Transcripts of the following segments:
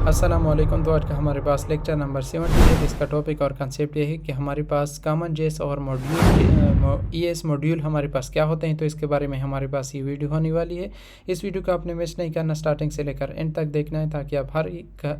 अस्सलाम वालेकुम। तो आज का हमारे पास लेक्चर नंबर 70 है, जिसका टॉपिक और कंसेप्ट ये है कि हमारे पास कॉमन जेस और ईएस मॉड्यूल हमारे पास क्या होते हैं। तो इसके बारे में हमारे पास ये वीडियो होने वाली है। इस वीडियो को आपने मिस नहीं करना, स्टार्टिंग से लेकर एंड तक देखना है ताकि आप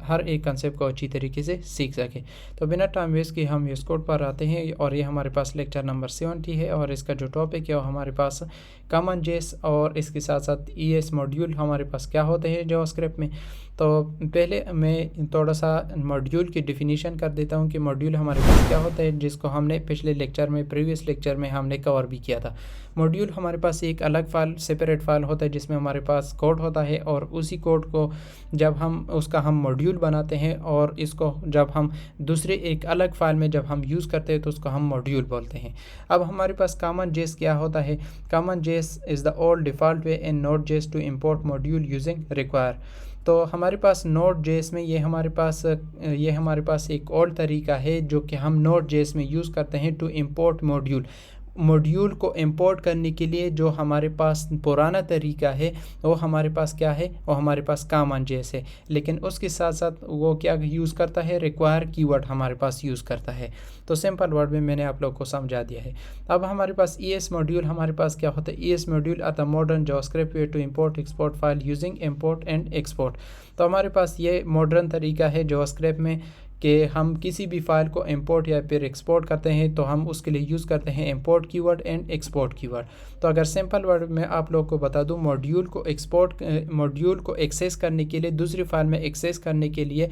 हर एक कंसेप्ट को अच्छी तरीके से सीख सकें। तो बिना टाइम वेस्ट किए हम इस कोड पर आते हैं और ये हमारे पास लेक्चर नंबर 70 है और इसका जो टॉपिक है वो हमारे पास कॉमन जेस और इसके साथ साथ ईएस मॉड्यूल हमारे पास क्या होते हैं जावास्क्रिप्ट में। तो पहले मैं थोड़ा सा मॉड्यूल की डिफिनीशन कर देता हूँ कि मॉड्यूल हमारे पास क्या होता है, जिसको हमने पिछले लेक्चर में प्रीवियस लेक्चर में हमने कवर भी किया था। मॉड्यूल हमारे पास एक अलग फाइल सेपरेट फाइल होता है जिसमें हमारे पास कोड होता है और उसी कोड को जब हम मॉड्यूल बनाते हैं और इसको जब हम दूसरे एक अलग फाइल में जब हम यूज़ करते हैं तो उसको हम मॉड्यूल बोलते हैं। अब हमारे पास कॉमन जेस क्या होता है। Common JS is the old default way in node JS to import module using require. तो हमारे पास नोड जेस में ये हमारे पास एक और तरीका है जो कि हम नोड जेस में यूज़ करते हैं टू इम्पोर्ट मॉड्यूल को इंपोर्ट करने के लिए। जो हमारे पास पुराना तरीका है वो हमारे पास क्या है, वो हमारे पास कॉमन जेस है, लेकिन उसके साथ साथ वो क्या यूज़ करता है, रिक्वायर कीवर्ड हमारे पास यूज़ करता है। तो सिंपल वर्ड में मैंने आप लोग को समझा दिया है। अब हमारे पास ईएस मॉड्यूल हमारे पास क्या होता है। ES module are the modern JavaScript way to import export file using import and export. तो हमारे पास ये मॉडर्न तरीका है जावास्क्रिप्ट में कि हम किसी भी फाइल को इंपोर्ट या फिर एक्सपोर्ट करते हैं तो हम उसके लिए यूज़ करते हैं import keyword and export keyword. तो अगर सिंपल वर्ड में आप लोग को बता दूं, मॉड्यूल को एक्सेस करने के लिए, दूसरी फाइल में एक्सेस करने के लिए,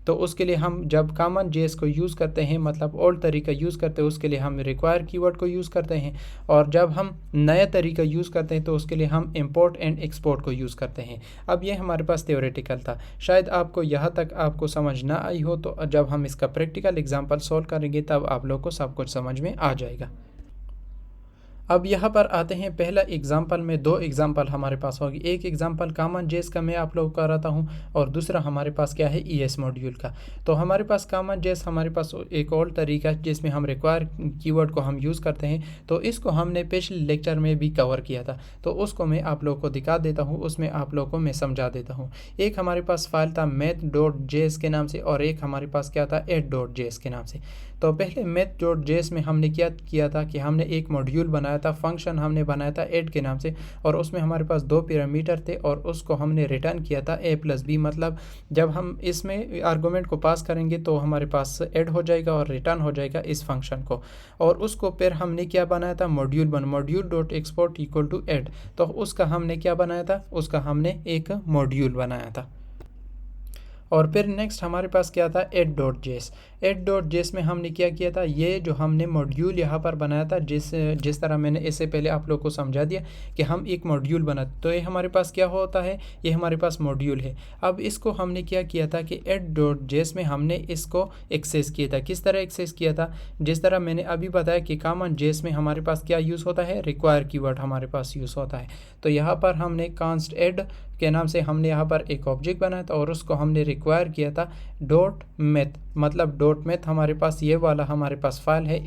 तो उसके लिए हम जब कॉमन जेस को यूज़ करते हैं, मतलब ओल्ड तरीका यूज़ करते हैं, उसके लिए हम रिक्वायर कीवर्ड को यूज़ करते हैं। और जब हम नया तरीका यूज़ करते हैं तो उसके लिए हम इंपोर्ट एंड एक्सपोर्ट को यूज़ करते हैं। अब ये हमारे पास थ्योरेटिकल था, शायद आपको यहाँ तक आपको समझ ना आई हो, तो जब हम इसका प्रैक्टिकल एग्जाम्पल सॉल्व करेंगे तब आप लोग को सब कुछ समझ में आ जाएगा। अब यहाँ पर आते हैं पहला एग्जाम्पल में, दो एग्जाम्पल हमारे पास होगी। एक एग्जाम्पल कॉमन जेस का मैं आप लोग को कराता हूँ और दूसरा हमारे पास क्या है, ईएस मॉड्यूल का। तो हमारे पास कॉमन जेस हमारे पास एक और तरीका है जिसमें हम रिक्वायर कीवर्ड को हम यूज़ करते हैं। तो इसको हमने पिछले लेक्चर में भी कवर किया था, तो उसको मैं आप लोग को दिखा देता हूँ, उसमें आप लोग को मैं समझा देता हूँ। एक हमारे पास फाइल था math.js के नाम से और एक हमारे पास क्या था, add.js के नाम से। तो पहले math.js में हमने क्या किया था कि हमने एक मॉड्यूल बनाया था, फंक्शन हमने बनाया था ऐड के नाम से, और उसमें हमारे पास दो पैरामीटर थे और उसको हमने रिटर्न किया था a+b। मतलब जब हम इसमें आर्गुमेंट को पास करेंगे तो हमारे पास ऐड हो जाएगा और रिटर्न हो जाएगा इस फंक्शन को। और उसको फिर हमने क्या बनाया था, मॉड्यूल.export इक्वल टू ऐड। तो उसका हमने क्या बनाया था, उसका हमने एक मॉड्यूल बनाया था। और फिर नेक्स्ट हमारे पास क्या था, add.js में हमने क्या किया था, ये जो हमने मॉड्यूल यहाँ पर बनाया था, जिस तरह मैंने इससे पहले आप लोग को समझा दिया कि हम एक मॉड्यूल बनाते, तो ये हमारे पास क्या होता है, ये हमारे पास मॉड्यूल है। अब इसको हमने क्या किया था कि add.js में हमने इसको एक्सेस किया था। किस तरह एक्सेस किया था, जिस तरह मैंने अभी बताया कि कॉमन जेस में हमारे पास क्या यूज़ होता है, रिक्वायर कीवर्ड हमारे पास यूज़ होता है। तो यहाँ पर हमने कांस्ट ऐड के नाम से हमने यहाँ पर एक ऑब्जेक्ट बनाया था और उसको हमने रिक्वायर किया था .math। मतलब .math हमारे पास ये वाला हमारे पास फाइल है,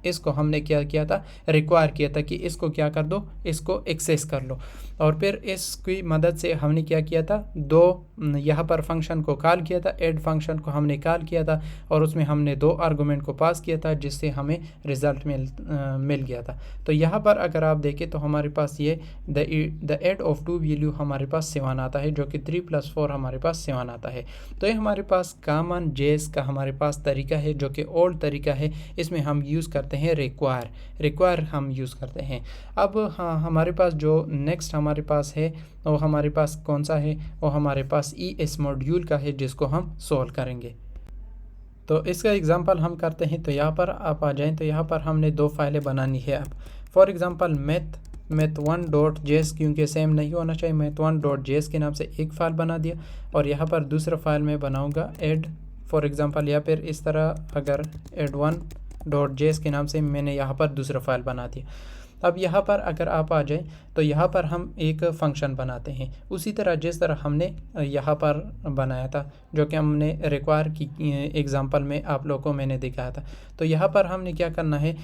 इसको हमने क्या किया था, रिक्वायर किया था कि इसको क्या कर दो, इसको एक्सेस कर लो। और फिर इसकी मदद से हमने क्या किया था, दो यहाँ पर फंक्शन को कॉल किया था, ऐड फंक्शन को हमने कॉल किया था और उसमें हमने दो आर्गुमेंट को पास किया था जिससे हमें रिज़ल्ट मिल गया था। तो यहाँ पर अगर आप देखें तो हमारे पास ये the add of two value हमारे पास 7 आता है, जो कि 3 + 4 हमारे पास 7 आता है। तो ये हमारे पास कॉमन जेस का हमारे पास तरीका है जो कि ओल्ड तरीका है। इसमें हम यूज़ करते हैं रिक्वायर हम यूज़ करते हैं। अब हाँ, हमारे पास जो नेक्स्ट हमारे पास है वो हमारे पास कौन सा है, वो हमारे पास ईएस मॉड्यूल का है जिसको हम सॉल्व करेंगे। तो इसका एग्जांपल हम करते हैं। तो यहाँ पर आप आ जाएं, तो यहाँ पर हमने दो फाइलें बनानी है। अब फॉर एग्जांपल math1.js, क्योंकि सेम नहीं होना चाहिए, math1.js के नाम से एक फ़ाइल बना दिया और यहाँ पर दूसरा फाइल मैं बनाऊँगा add फॉर एग्जांपल, या फिर इस तरह अगर add1.js के नाम से मैंने यहाँ पर दूसरा फाइल बना दिया। अब यहाँ पर अगर आप आ जाएं तो यहाँ पर हम एक फ़ंक्शन बनाते हैं उसी तरह जिस तरह हमने यहाँ पर बनाया था, जो कि हमने रिक्वायर की एग्जांपल में आप लोगों को मैंने दिखाया था। तो यहाँ पर हमने क्या करना है,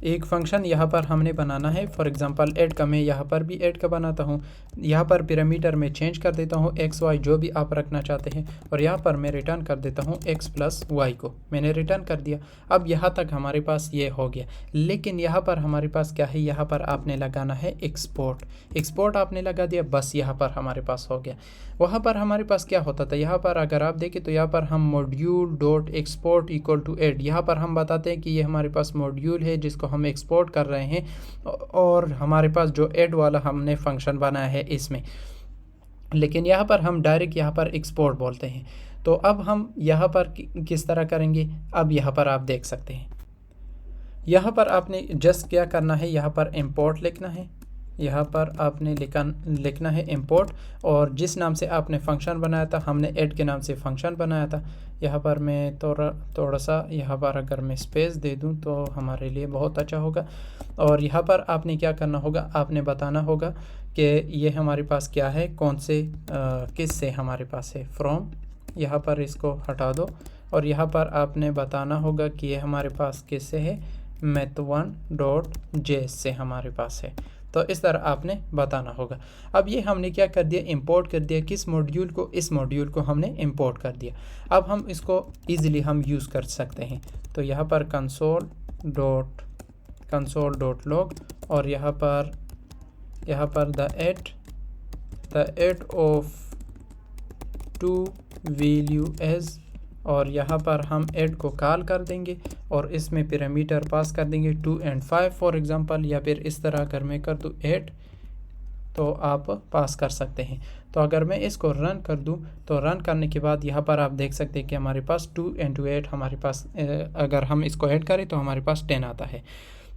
एक फंक्शन यहाँ पर हमने बनाना है। फॉर एग्जांपल ऐड का मैं यहाँ पर भी ऐड का बनाता हूँ। यहाँ पर पैरामीटर में चेंज कर देता हूँ एक्स वाई जो भी आप रखना चाहते हैं, और यहाँ पर मैं रिटर्न कर देता हूँ एक्स प्लस वाई को मैंने रिटर्न कर दिया। अब यहाँ तक हमारे पास ये हो गया, लेकिन यहाँ पर हमारे पास क्या है, यहाँ पर आपने लगाना है एक्सपोर्ट। एक्सपोर्ट आपने लगा दिया, बस यहाँ पर हमारे पास हो गया। वहाँ पर हमारे पास क्या होता था, यहाँ पर अगर आप देखें तो यहाँ पर हम module dot export equal to add, यहाँ पर हम बताते हैं कि ये हमारे पास मॉड्यूल है जिसको हम एक्सपोर्ट कर रहे हैं, और हमारे पास जो ऐड वाला हमने फंक्शन बनाया है इसमें, लेकिन यहाँ पर हम डायरेक्ट यहाँ पर एक्सपोर्ट बोलते हैं। तो अब हम यहाँ पर किस तरह करेंगे, अब यहाँ पर आप देख सकते हैं, यहाँ पर आपने जस्ट क्या करना है, यहाँ पर इंपोर्ट लिखना है। यहाँ पर आपने लिखना है इंपोर्ट, और जिस नाम से आपने फंक्शन बनाया था, हमने ऐड के नाम से फंक्शन बनाया था। यहाँ पर मैं थोड़ा सा यहाँ पर अगर मैं स्पेस दे दूँ तो हमारे लिए बहुत अच्छा होगा। और यहाँ पर आपने क्या करना होगा, आपने बताना होगा कि ये हमारे पास क्या है, कौन से किस से हमारे पास है, फ्रॉम। यहाँ पर इसको हटा दो, और यहाँ पर आपने बताना होगा कि ये हमारे पास किस से है, math1.js से हमारे पास है। तो इस तरह आपने बताना होगा। अब ये हमने क्या कर दिया, इंपोर्ट कर दिया किस मॉड्यूल को, इस मॉड्यूल को हमने इंपोर्ट कर दिया। अब हम इसको इजीली हम यूज़ कर सकते हैं। तो यहाँ पर console डॉट log, और यहाँ पर the add of two value as, और यहाँ पर हम ऐड को कॉल कर देंगे और इसमें पैरामीटर पास कर देंगे 2 और 5 फॉर एग्जांपल, या फिर इस तरह अगर मैं कर दूँ ऐड तो आप पास कर सकते हैं। तो अगर मैं इसको रन कर दूं तो रन करने के बाद यहाँ पर आप देख सकते हैं कि हमारे पास 2 और 8 हमारे पास, अगर हम इसको ऐड करें तो हमारे पास 10 आता है।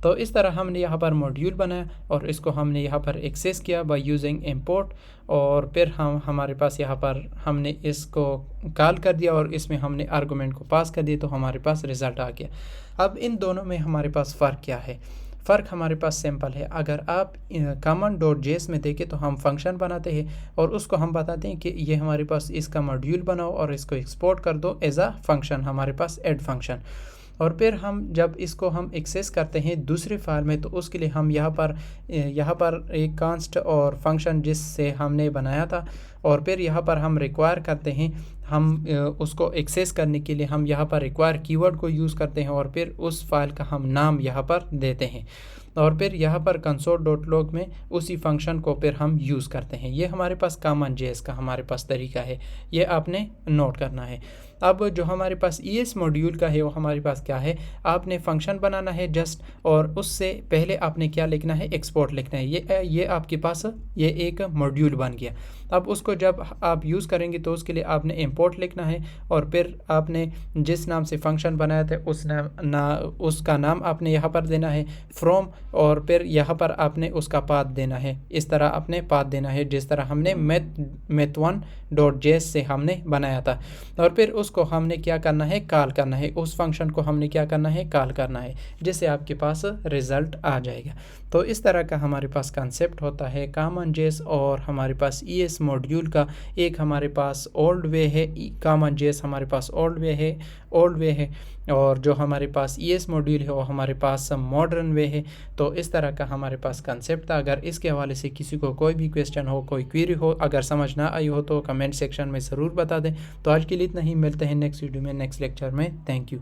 तो इस तरह हमने यहाँ पर मॉड्यूल बनाया और इसको हमने यहाँ पर एक्सेस किया बाय यूजिंग इंपोर्ट, और फिर हमारे पास यहाँ पर हमने इसको कॉल कर दिया और इसमें हमने आर्गुमेंट को पास कर दिया, तो हमारे पास रिज़ल्ट आ गया। अब इन दोनों में हमारे पास फ़र्क क्या है, फ़र्क हमारे पास सिंपल है। अगर आप common.js में देखें तो हम फंक्शन बनाते हैं और उसको हम बताते हैं कि ये हमारे पास इसका मॉड्यूल बनाओ और इसको एक्सपोर्ट कर दो एज आ फंक्शन, हमारे पास ऐड फंक्शन। और फिर हम जब इसको हम एक्सेस करते हैं दूसरे फाइल में, तो उसके लिए हम यहाँ पर एक कांस्ट और फंक्शन जिससे हमने बनाया था, और फिर यहाँ पर हम रिक्वायर करते हैं, हम उसको एक्सेस करने के लिए हम यहाँ पर रिक्वायर कीवर्ड को यूज़ करते हैं और फिर उस फाइल का हम नाम यहाँ पर देते हैं, और फिर यहाँ पर console.log में उसी फंक्शन को फिर हम यूज़ करते हैं। ये हमारे पास common.js का हमारे पास तरीका है, ये आपने नोट करना है। अब जो हमारे पास ES मॉड्यूल का है वो हमारे पास क्या है, आपने फंक्शन बनाना है जस्ट, और उससे पहले आपने क्या लिखना है, एक्सपोर्ट लिखना है। ये आपके पास ये एक मॉड्यूल बन गया। अब उसको जब आप यूज़ करेंगे तो उसके लिए आपने इंपोर्ट लिखना है, और फिर आपने जिस नाम से फंक्शन बनाया था उसका नाम आपने यहाँ पर देना है फ्रॉम, और फिर यहाँ पर आपने उसका पाथ देना है। इस तरह आपने पाथ देना है जिस तरह हमने math1.js से हमने बनाया था, और फिर उसको हमने क्या करना है, कॉल करना है। उस फंक्शन को हमने क्या करना है, कॉल करना है, जिससे आपके पास रिज़ल्ट आ जाएगा। तो इस तरह का हमारे पास कंसेप्ट होता है common.js, और हमारे पास ES मॉड्यूल का एक हमारे पास ओल्ड वे है, common.js हमारे पास ओल्ड वे है, और जो हमारे पास ES मॉड्यूल है वो हमारे पास मॉडर्न वे है। तो इस तरह का हमारे पास कंसेप्ट था। अगर इसके हवाले से किसी को कोई भी क्वेश्चन हो, कोई क्वेरी हो, अगर समझ ना आई हो तो कमेंट सेक्शन में ज़रूर बता दें। तो आज के लिए इतना ही, मिलते हैं नेक्स्ट वीडियो में, नेक्स्ट लेक्चर में। Thank you.